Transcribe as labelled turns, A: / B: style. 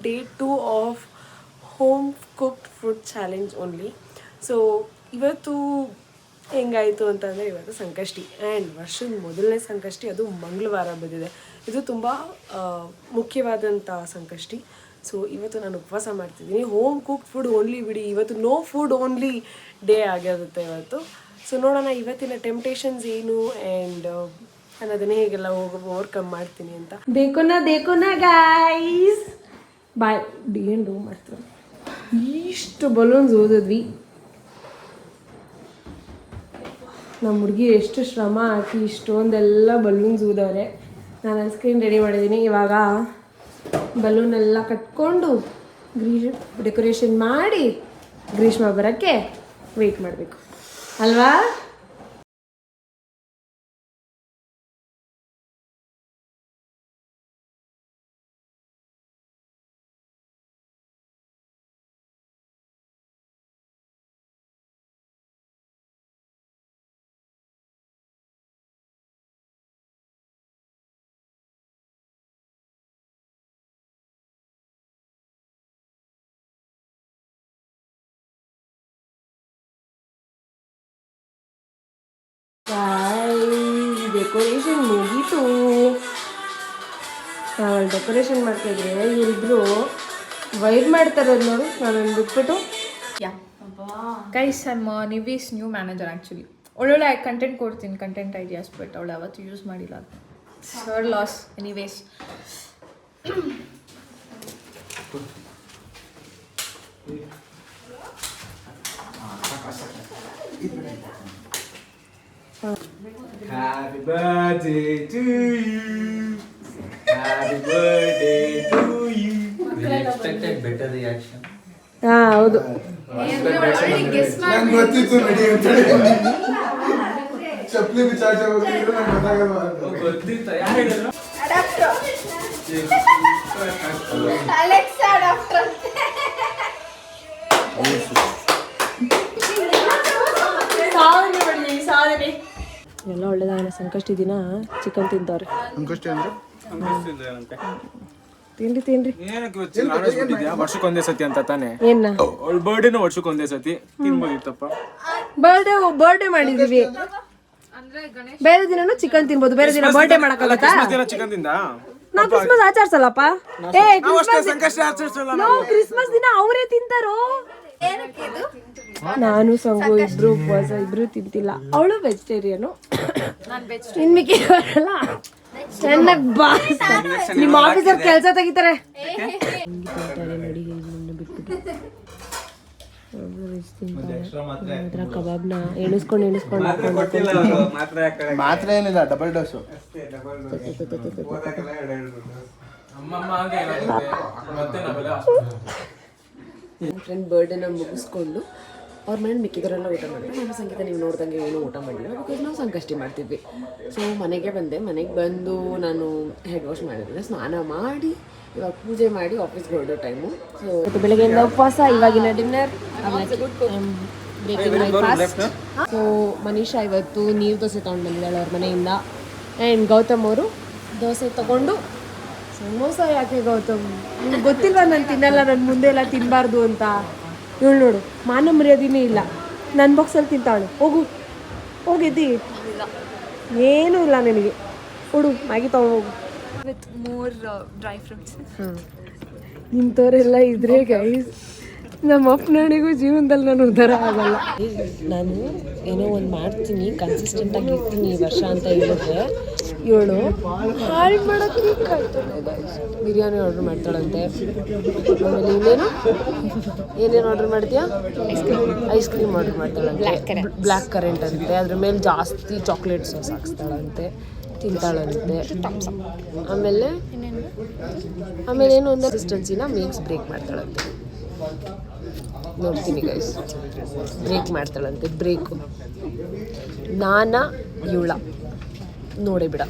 A: Day 2 of home cooked food challenge only. So ಇವತ್ತು ಹೆಂಗಾಯಿತು ಅಂತಂದರೆ ಇವತ್ತು ಸಂಕಷ್ಟಿ ಆ್ಯಂಡ್ ವರ್ಷದ ಮೊದಲನೇ ಸಂಕಷ್ಟಿ, ಅದು ಮಂಗಳವಾರ ಬಂದಿದೆ. ಇದು ತುಂಬ ಮುಖ್ಯವಾದಂಥ ಸಂಕಷ್ಟಿ. ಸೊ ಇವತ್ತು ನಾನು ಉಪವಾಸ ಮಾಡ್ತಿದ್ದೀನಿ. ಹೋಮ್ ಕುಕ್ಡ್ ಫುಡ್ ಓನ್ಲಿ ಬಿಡಿ, ಇವತ್ತು ನೋ ಫುಡ್ ಓನ್ಲಿ ಡೇ ಆಗಿರುತ್ತೆ ಇವತ್ತು. ಸೊ ನೋಡೋಣ ಇವತ್ತಿನ ಟೆಂಪ್ಟೇಷನ್ಸ್ ಏನು ಆ್ಯಂಡ್ ನಾನು ಅದನ್ನೇ ಹೇಗೆಲ್ಲ ಓವರ್ಕಮ್ ಮಾಡ್ತೀನಿ ಅಂತ. ದೇಕೋನಾ ಗೈಸ್ ಬಾಯ್ ಏನು ಮಾಡ್ತಾರೆ. ಇಷ್ಟು ಬಲೂನ್ಸ್ ಓದಿದ್ವಿ, ನಮ್ಮ ಹುಡುಗಿ ಎಷ್ಟು ಶ್ರಮ ಹಾಕಿ ಇಷ್ಟೊಂದೆಲ್ಲ ಬಲೂನ್ಸ್ ಊದವ್ರೆ. ನಾನು ಐಸ್ಕ್ರೀಮ್ ರೆಡಿ ಮಾಡಿದ್ದೀನಿ. ಇವಾಗ ಬಲೂನೆಲ್ಲ ಕಟ್ಕೊಂಡು ಡೆಕೋರೇಷನ್ ಮಾಡಿ ಗ್ರೀಷ್ಮ ಬರೋಕ್ಕೆ ವೆಯ್ಟ್ ಮಾಡಬೇಕು ಅಲ್ವಾ? ಡೆಕೋರೇಷನ್ ಮುಗೀತು. ನಾವಲ್ಲಿ ಡೆಕೋರೇಷನ್ ಮಾಡ್ತಾಯಿದ್ರೆ ಇವರಿಬ್ರು ವೈಡ್ ಮಾಡ್ತಾರದು ನೋಡು. ನಾನು ಬಿಟ್ಬಿಟ್ಟು
B: guys I'm Nivi's new manager. Actually ಒಳ್ಳೊಳ್ಳೆ ಕಂಟೆಂಟ್ ಕೊಡ್ತೀನಿ, ಕಂಟೆಂಟ್ ಐಡಿಯಾಸ್, ಬಟ್ ಅವಳು ಯಾವತ್ತು ಯೂಸ್ ಮಾಡಿಲ್ಲ. Sir loss anyways.
C: Happy birthday to you. Happy birthday to you. We expected better reaction.
A: ಹೌದು.
D: ನಂಗೆ ಗೊತ್ತಿತ್ತು ರೆಡಿ ಅಂತ ಚಪ್ಪಲಿ ಬಿಚ್ಚಾಚೆ ಹೋಗ್ತಿದ್ರು ನಂಗೆ ಗೊತ್ತಾಗಲ್ಲ.
C: ಯಾರು ಹೇಳಿದ್ರು?
B: Alexa adapter. ಸಾಧನೆ
A: ಎಲ್ಲ ಒಳ್ಳೇದಾಗಲ್ಲ. ಸಂಕಷ್ಟಿ ದಿನ ಚಿಕನ್ ತಿಂತವ್ರೆ.
D: ಸಂಕಷ್ಟಿ ಅಂದ್ರೆ
A: ತಿನ್ರಿ
C: ವರ್ಷಕ್ಕೊಂದೇ ಸತಿ ಅಂತ ತಾನೆ.
A: ಏನ
C: ಅವಳ ಬರ್ಡೇನು ವರ್ಷಕ್ಕೊಂದೇ ಸತಿ ತಿನ್ಬೋದಿತ್ತಪ್ಪ.
A: ಬರ್ಡೇ ಮಾಡಿದೀವಿ, ಬೇರೆ ದಿನನೂ ಚಿಕನ್ ತಿನ್ಬೋದು. ಬೇರೆ ದಿನ ಬರ್ಡೇ ಮಾಡಕ್ಕಾಗತ್ತಾ?
C: ಚಿಕನ್ ತಿಂದ
A: ನಾವು ಕ್ರಿಸ್ಮಸ್ ಆಚರಿಸಲ್ಲಪ್ಪ. ಕ್ರಿಸ್ಮಸ್ ದಿನ ಅವರೇ ತಿಂತಾರೋ. ನಾನು ಸಂಗು ಇಬ್ರು ಉಪವಾಸ, ಇಬ್ರು ತಿಂತಿಲ್ಲ. ಅವಳು ವೆಜಿಟೇರಿಯನು, ಇನ್ಮಿಕ್ಕಿ ಬರಲ್ಲ. ಚೆನ್ನಾಗಿ ಬಾ, ನಿಮ್ಮ ಆಫೀಸರ್ ಕೆಲಸ ತೆಗಿತಾರೆ. ಕಬಾಬ್ನ ಎಣಿಸ್ಕೊಂಡು
D: ಮಾತ್ರ ಏನಿಲ್ಲ, ಡಬಲ್ ಡೋಸು.
A: ನನ್ನ ಫ್ರೆಂಡ್ ಬರ್ಡೇನ ಮುಗಿಸ್ಕೊಂಡು ಅವ್ರ ಮನೇಲಿ ಮಿಕ್ಕಿದರೆಲ್ಲ ಊಟ ಮಾಡಿದ್ರು. ನಮ್ಮ ಸಂಗೀತ ನೀವು ನೋಡ್ದಂಗೆ ಏನೂ ಊಟ ಮಾಡಿಲ್ಲ, ಬಿಕಾಸ್ ನಾವು ಸಂಕಷ್ಟಿ ಮಾಡ್ತಿದ್ವಿ. ಸೊ ಮನೆಗೆ ಬಂದು ನಾನು ಹೆಡ್ ವಾಶ್ ಮಾಡಿದ್ದೆ, ಸ್ನಾನ ಮಾಡಿ ಇವಾಗ ಪೂಜೆ ಮಾಡಿ ಆಫೀಸ್ಗೆ ಹೊರಡೋ ಟೈಮು. ಸೊ ಇವತ್ತು ಬೆಳಗ್ಗೆಯಿಂದ ಉಪವಾಸ, ಇವಾಗಿನ ಡಿನ್ನರ್ ಬ್ರೇಕ್ಫಾಸ್ಟ್. ಸೊ ಮನೀಷಾ ಇವತ್ತು ನೀರು ದೋಸೆ ತೊಗೊಂಡು ಬಂದಿದ್ದಾಳೆ ಅವ್ರ ಮನೆಯಿಂದ. ಆ್ಯಂಡ್ ಗೌತಮ್ ಅವರು ದೋಸೆ ತೊಗೊಂಡು ಸಮೋಸ. ಯಾಕೆ ಗೌತಮ್ ನಿಮ್ಗೆ ಗೊತ್ತಿಲ್ವಾ ನಾನು ತಿನ್ನಲ್ಲ, ನನ್ನ ಮುಂದೆ ಎಲ್ಲ ತಿನ್ನಬಾರ್ದು ಅಂತ? ಇವಳು ನೋಡು, ಮಾನ ಮರ್ಯಾದಿನೇ ಇಲ್ಲ. ನನ್ನ ಬಾಕ್ಸಲ್ಲಿ ತಿಂತಾವಳು. ಹೋಗಿದ್ದಿ ಏನೂ ಇಲ್ಲ ನಿನಗೆ. ಹುಡು ಮ್ಯಾಗಿ ತೊಗೊಂಡೋಗು
B: ವಿತ್ ಮೋರ್ ಡ್ರೈ ಫ್ರೂಟ್ಸ್.
A: ಇಂಥವರೆಲ್ಲ ಇದ್ರೆ ಗೈಸ್ ನಮ್ಮ ಅಪ್ಪನಿಗೂ ಜೀವನದಲ್ಲಿ ನಾನು ಉದ್ಧಾರ ಆಗಲ್ಲ. ನಾನು ಏನೋ ಒಂದು ಮಾಡ್ತೀನಿ, ಕನ್ಸಿಸ್ಟೆಂಟಾಗಿ ಇರ್ತೀನಿ ಈ ವರ್ಷ ಅಂತ ಹೇಳಿದ್ರೆ ಇವಳು ಹಾಳು ಮಾಡೋಕ್ಕೆ ಕಾಯ್ತಾಳೆ. ಬಿರಿಯಾನಿ ಆರ್ಡ್ರ್ ಮಾಡ್ತಾಳಂತೆ. ಆಮೇಲೆ ಏನೇನು ಆರ್ಡ್ರ್ ಮಾಡ್ತೀಯಾ? ಐಸ್ ಕ್ರೀಮ್ ಆರ್ಡ್ರ್ ಮಾಡ್ತಾಳಂತೆ, ಬ್ಲ್ಯಾಕ್ ಕರೆಂಟ್ ಅಂತೆ. ಅದ್ರ ಮೇಲೆ ಜಾಸ್ತಿ ಚಾಕ್ಲೇಟ್ ಸಾಸ್ ಹಾಕ್ಸ್ತಾಳಂತೆ, ತಿಂತಾಳಂತೆ. ಆಮೇಲೆ ಏನು ಒಂದು ಕನ್ಸಿಸ್ಟೆನ್ಸಿನ ಬ್ರೇಕ್ ಮಾಡ್ತಾಳಂತೆ. ನೋಡ್ತೀನಿ ಗೈಸ್, ಬ್ರೇಕ್ ಮಾಡ್ತಾಳಂತೆ. ಬ್ರೇಕು ಇವಳ ನೋಡೇ ಬಿಡ.